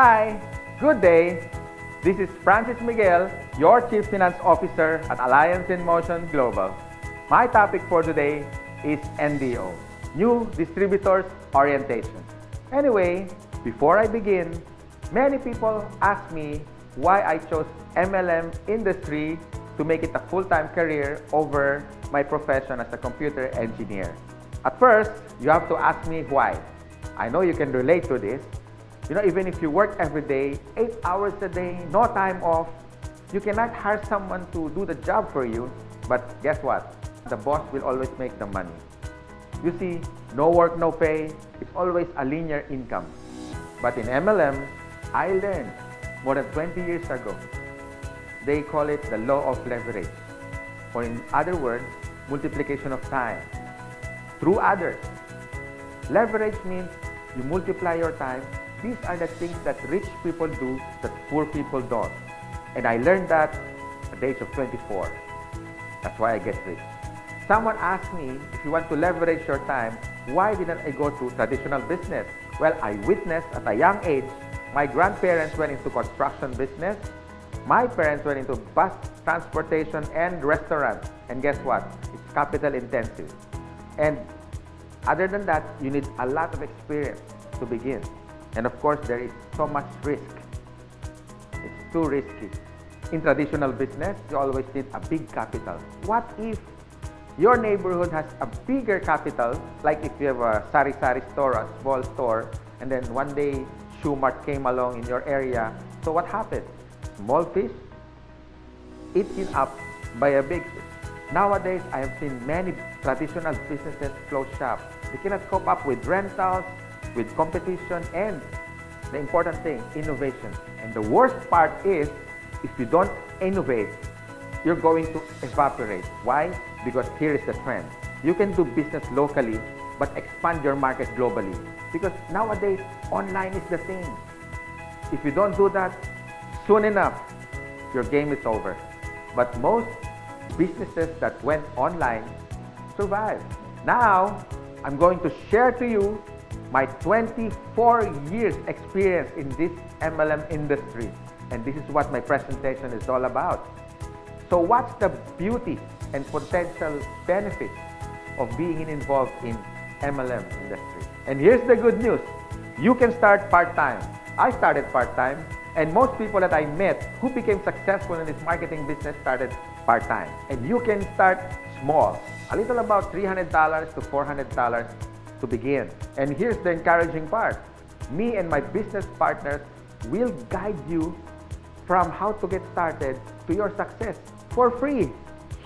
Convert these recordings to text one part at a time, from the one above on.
Hi, good day. This is Francis Miguel, your Chief Finance Officer at Alliance in Motion Global. My topic for today is NDO, New Distributors Orientation. Anyway, before I begin, many people ask me why I chose MLM industry to make it a full-time career over my profession as a computer engineer. At first, you have to ask me why. I know you can relate to this. Even if you work every day, 8 hours a day, no time off, you cannot hire someone to do the job for you. But guess what? The boss will always make the money. You see, no work, no pay. It's always a linear income. But in MLM, I learned more than 20 years ago. They call it the law of leverage. Or in other words, multiplication of time through others. Leverage means you multiply your time. These are the things that rich people do that poor people don't. And I learned that at the age of 24. That's why I get rich. Someone asked me, if you want to leverage your time, why didn't I go to traditional business? Well, I witnessed at a young age, my grandparents went into construction business. My parents went into bus transportation and restaurant. And guess what? It's capital intensive. And other than that, you need a lot of experience to begin. And of course, there is so much risk. It's too risky. In traditional business, you always need a big capital. What if your neighborhood has a bigger capital, like if you have a sari-sari store, a small store, and then one day Shoe Mart came along in your area. So what happened? Small fish eaten up by a big fish. Nowadays, I have seen many traditional businesses close shop. They cannot cope up with rentals, with competition, and the important thing, innovation. And the worst part is, if you don't innovate, you're going to evaporate. Why? Because here is the trend. You can do business locally, but expand your market globally. Because nowadays, online is the thing. If you don't do that, soon enough, your game is over. But most businesses that went online survived. Now, I'm going to share to you my 24 years experience in this MLM industry. And this is what my presentation is all about. So what's the beauty and potential benefits of being involved in MLM industry? And here's the good news. You can start part-time. I started part-time, and most people that I met who became successful in this marketing business started part-time. And you can start small, a little about $300 to $400 to begin. And here's the encouraging part. Me and my business partners will guide you from how to get started to your success for free.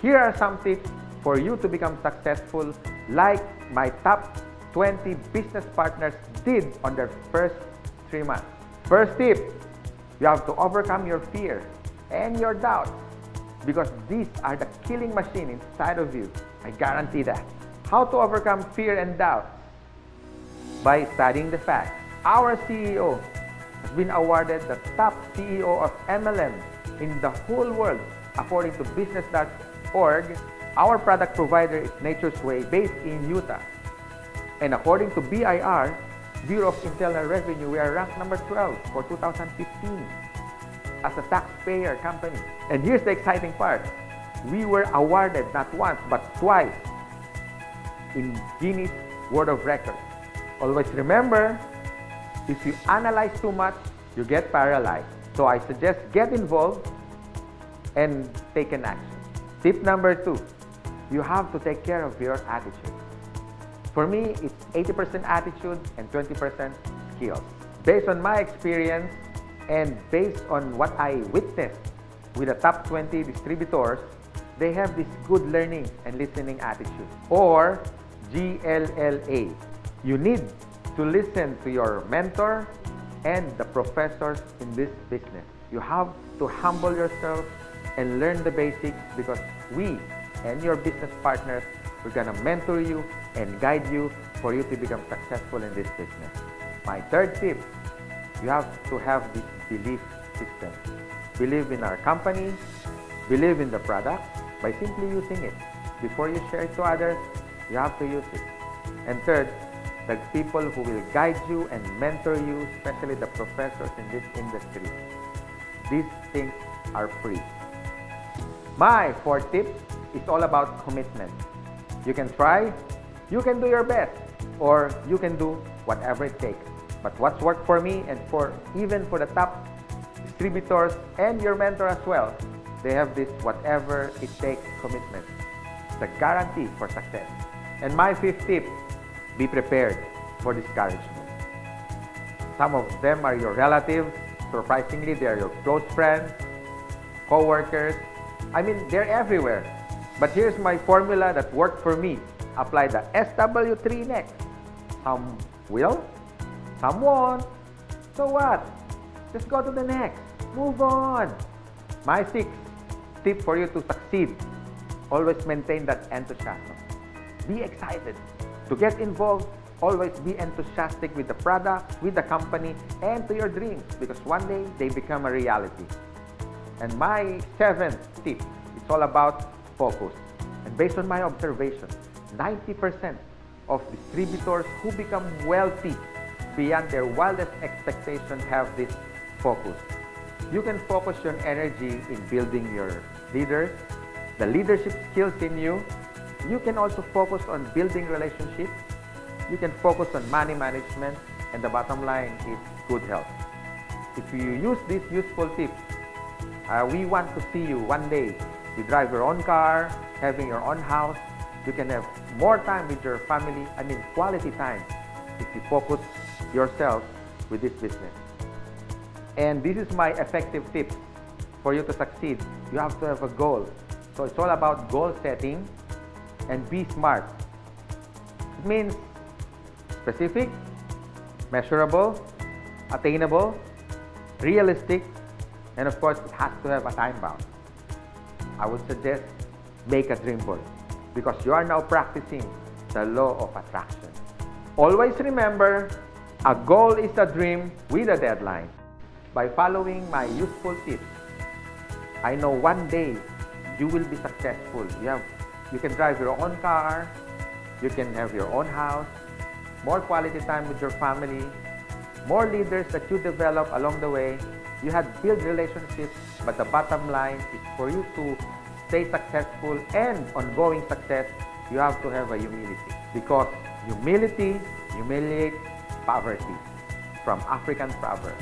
Here are some tips for you to become successful, like my top 20 business partners did on their first 3 months. First tip, you have to overcome your fear and your doubts, because these are the killing machine inside of you. I guarantee that. How to overcome fear and doubt? By studying the facts. Our CEO has been awarded the top CEO of MLM in the whole world according to business.org. Our product provider is Nature's Way, based in Utah. And according to BIR, Bureau of Internal Revenue, we are ranked number 12 for 2015 as a taxpayer company. And here's the exciting part. We were awarded not once but twice in Guinness World of Records. Always remember, if you analyze too much, you get paralyzed. So I suggest get involved and take an action. Tip number 2, you have to take care of your attitude. For me, it's 80% attitude and 20% skills. Based on my experience and based on what I witnessed with the top 20 distributors, they have this good learning and listening attitude, or GLLA. You need to listen to your mentor and the professors in this business. You have to humble yourself and learn the basics, because we and your business partners, we're gonna mentor you and guide you for you to become successful in this business. My third tip, you have to have this belief system. Believe in our company, believe in the product by simply using it. Before you share it to others, you have to use it. And third, the people who will guide you and mentor you, especially the professors in this industry. These things are free. My fourth tip is all about commitment. You can try, you can do your best, or you can do whatever it takes. But what's worked for me and even for the top distributors and your mentor as well, they have this whatever it takes commitment. It's a guarantee for success. And my fifth tip, be prepared for discouragement. Some of them are your relatives. Surprisingly, they are your close friends, co-workers. I mean, they're everywhere. But here's my formula that worked for me. Apply the SW3 next. Some will, some won't. So what? Just go to the next. Move on. My sixth tip for you to succeed, always maintain that enthusiasm. Be excited. To get involved, always be enthusiastic with the product, with the company, and to your dreams, because one day they become a reality. And my seventh tip, it's all about focus. And based on my observation, 90% of distributors who become wealthy beyond their wildest expectations have this focus. You can focus your energy in building your leaders, the leadership skills in you. You can also focus on building relationships. You can focus on money management, and the bottom line is good health. If you use these useful tips, we want to see you one day. You drive your own car, having your own house. You can have more time with your family, quality time, if you focus yourself with this business. And this is my effective tip for you to succeed. You have to have a goal. So it's all about goal setting and be smart. It means specific, measurable, attainable, realistic, and of course, it has to have a time bound. I would suggest make a dream board because you are now practicing the law of attraction. Always remember, a goal is a dream with a deadline. By following my useful tips, I know one day you will be successful. You can drive your own car, you can have your own house, more quality time with your family, more leaders that you develop along the way. You had built relationships, but the bottom line is for you to stay successful and ongoing success, you have to have a humility. Because humility humiliates poverty, from African proverb.